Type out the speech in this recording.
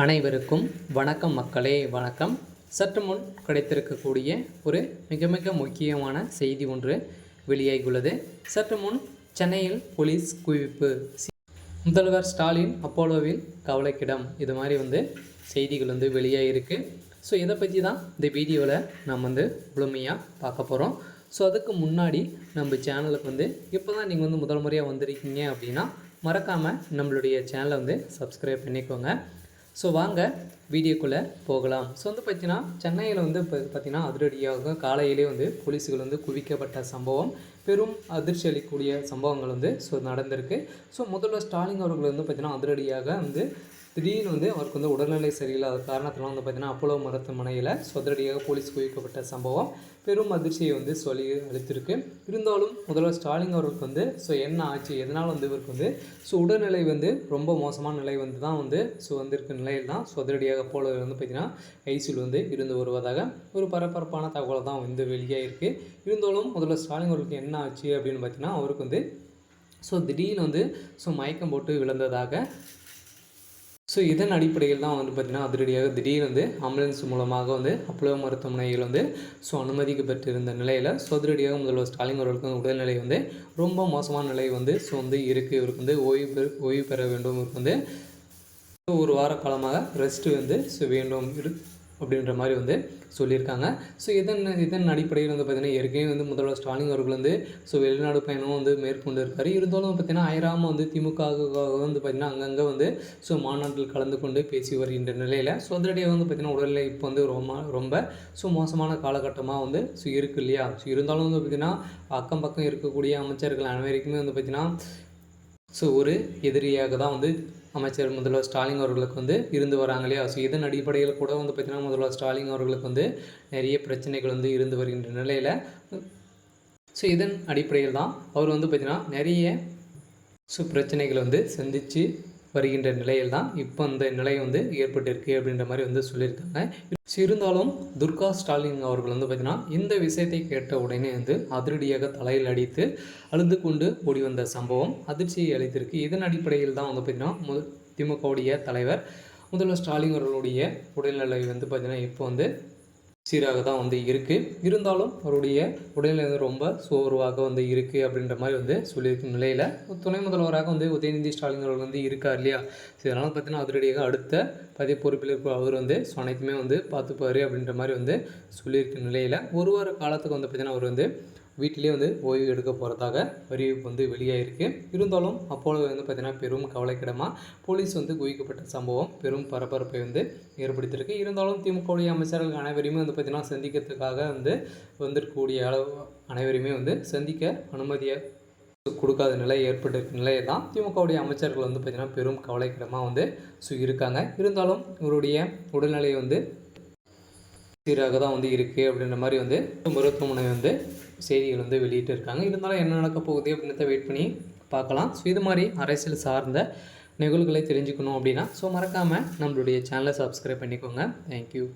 அனைவருக்கும் வணக்கம் மக்களே, வணக்கம். சற்று முன் கிடைத்திருக்கக்கூடிய ஒரு மிக மிக முக்கியமான செய்தி ஒன்று வெளியாகியுள்ளது. சற்று முன் சென்னையில் போலீஸ் குவிப்பு, முதல்வர் ஸ்டாலின் அப்போலோவில் கவலைக்கிடம், இது மாதிரி செய்திகள் வெளியாகிருக்கு. ஸோ இதை பற்றி தான் இந்த வீடியோவில் நம்ம முழுமையாக பார்க்க போகிறோம். ஸோ அதுக்கு முன்னாடி நம்ம சேனலுக்கு இப்போ தான் நீங்கள் முதல் முறையாக வந்திருக்கீங்க அப்படின்னா மறக்காமல் நம்மளுடைய சேனலை சப்ஸ்கிரைப் பண்ணிக்கோங்க. ஸோ வாங்க வீடியோக்குள்ளே போகலாம். ஸோ பார்த்தீங்கன்னா சென்னையில் இப்போ பார்த்திங்கன்னா அதிரடியாக காலையிலே போலீஸுகள் குவிக்கப்பட்ட சம்பவம், பெரும் அதிர்ச்சி அளிக்கக்கூடிய சம்பவங்கள் நடந்திருக்கு. ஸோ முதல்வர் ஸ்டாலின் அவர்கள் பார்த்திங்கன்னா அதிரடியாக திடீர்னு அவருக்கு உடல்நிலை சரியில்லாத காரணத்தினால் பார்த்திங்கன்னா அப்போலோ மருத்துவமனையில் அதிரடியாக போலீஸ் குவிக்கப்பட்ட சம்பவம் பெரும் அதிர்ச்சியை சொல்லி அளித்திருக்கு. இருந்தாலும் முதல்வர் ஸ்டாலின் அவருக்கு என்ன ஆச்சு, எதனால் இவருக்கு உடல்நிலை ரொம்ப மோசமான நிலை தான் வந்திருக்க நிலையில் தான் அதிரடியாக அப்போலோ பார்த்திங்கன்னா ஐசியூவில் இருந்து வருவதாக ஒரு பரபரப்பான தகவல் தான் வெளியாகிருக்கு. இருந்தாலும் முதல்வர் ஸ்டாலின் அவருக்கு என்ன ஆச்சு அப்படின்னு பார்த்திங்கன்னா அவருக்கு திடீர்னு மயக்கம் போட்டு விழுந்ததாக, ஸோ இதன் அடிப்படையில் தான் பார்த்திங்கன்னா அதிரடியாக திடீர்னு ஆம்புலன்ஸ் மூலமாக அப்போலோ மருத்துவமனையில் அனுமதிக்கப்பட்டிருந்த நிலையில் அதிரடியாக முதல்வர் ஸ்டாலின் அவர்களுக்கு உடல்நிலை ரொம்ப மோசமான நிலை இருக்குது. இவருக்கு ஓய்வு பெற வேண்டும். இவருக்கு ஒரு வார காலமாக ரெஸ்ட்டு வேண்டும் அப்படின்ற மாதிரி சொல்லியிருக்காங்க. ஸோ இதன் அடிப்படையில் பார்த்திங்கன்னா ஏற்கனவே முதல்வர் ஸ்டாலின் அவர்கள் வெளிநாடு பயணம் மேற்கொண்டு இருக்கார். இருந்தாலும் பார்த்திங்கன்னா அயராமல் திமுக பார்த்திங்கன்னா அங்கங்கே மாநாட்டில் கலந்து கொண்டு பேசி வருகின்ற நிலையில் அதிரடியாக பார்த்திங்கன்னா உடல்நிலை இப்போ ரொம்ப மோசமான காலகட்டமாக இருக்குது இல்லையா. இருந்தாலும் பார்த்திங்கன்னா அக்கம் பக்கம் இருக்கக்கூடிய அமைச்சர்கள் அனைவருக்குமே பார்த்திங்கன்னா ஒரு எதிரியாக தான் அமைச்சர் முதல்வர் ஸ்டாலின் அவர்களுக்கு இருந்து வராங்க இல்லையா. ஸோ இதன் அடிப்படையில் கூட பார்த்திங்கன்னா முதல்வர் ஸ்டாலின் அவர்களுக்கு நிறைய பிரச்சனைகள் இருந்து வருகின்ற நிலையில், ஸோ இதன் அடிப்படையில் தான் அவர் பார்த்திங்கன்னா நிறைய பிரச்சனைகள் சந்தித்து வருகின்ற நிலையில் தான் இப்போ இந்த நிலை ஏற்பட்டிருக்கு அப்படின்ற மாதிரி சொல்லியிருக்காங்க. இருந்தாலும் துர்கா ஸ்டாலின் அவர்கள் பார்த்திங்கன்னா இந்த விஷயத்தை கேட்ட உடனே அதிரடியாக தலையில் அடித்து அழுது கொண்டு ஓடி வந்த சம்பவம் அதிர்ச்சியை அளித்திருக்கு. இதன் அடிப்படையில் தான் பார்த்திங்கன்னா திமுகவுடைய தலைவர் முதல்வர் ஸ்டாலின் அவர்களுடைய உடல்நிலை பார்த்திங்கன்னா இப்போ சீராக தான் இருக்குது. இருந்தாலும் அவருடைய உடல்நிலை ரொம்ப சோர்வாக இருக்குது அப்படின்ற மாதிரி சொல்லியிருக்கும் நிலையில் துணை முதல்வராக உதயநிதி ஸ்டாலின் அவர்கள் இருக்கார் இல்லையா. ஸோ இதனால் பார்த்திங்கன்னா அதிரடியாக அடுத்த பதவி பொறுப்பில் இருக்க அவர் அனைத்துமே பார்த்துப்பார் அப்படின்ற மாதிரி சொல்லியிருக்கும் நிலையில் ஒரு வார காலத்துக்கு பார்த்திங்கன்னா அவர் வீட்டிலே ஓய்வு எடுக்க போகிறதாக அறிவிப்பு வெளியாகிருக்கு. இருந்தாலும் அப்போலோ பார்த்திங்கன்னா பெரும் கவலைக்கிடமாக போலீஸ் குவிக்கப்பட்ட சம்பவம் பெரும் பரபரப்பை ஏற்படுத்தியிருக்கு. இருந்தாலும் திமுகவுடைய அமைச்சர்கள் அனைவரையுமே பார்த்திங்கன்னா சந்திக்கிறதுக்காக வந்திருக்கக்கூடிய அளவு அனைவரையுமே சந்திக்க அனுமதியை கொடுக்காத நிலை ஏற்பட்டிருக்க நிலையை தான் திமுகவுடைய அமைச்சர்கள் பார்த்திங்கன்னா பெரும் கவலைக்கிடமாக இருக்காங்க. இருந்தாலும் இவருடைய உடல்நிலை சீராக தான் இருக்குது அப்படின்ற மாதிரி மருத்துவமனை செய்திகள் வெளியிட்டு இருக்காங்க. இருந்தாலும் என்ன நடக்க போகுது அப்படின்னு வெயிட் பண்ணி பார்க்கலாம். ஸோ இது மாதிரி அரசியல் சார்ந்த நிகழ்வுகளை தெரிஞ்சுக்கணும் அப்படின்னா மறக்காமல் நம்மளுடைய சேனலை சப்ஸ்கிரைப் பண்ணிக்கோங்க. தேங்க்யூ.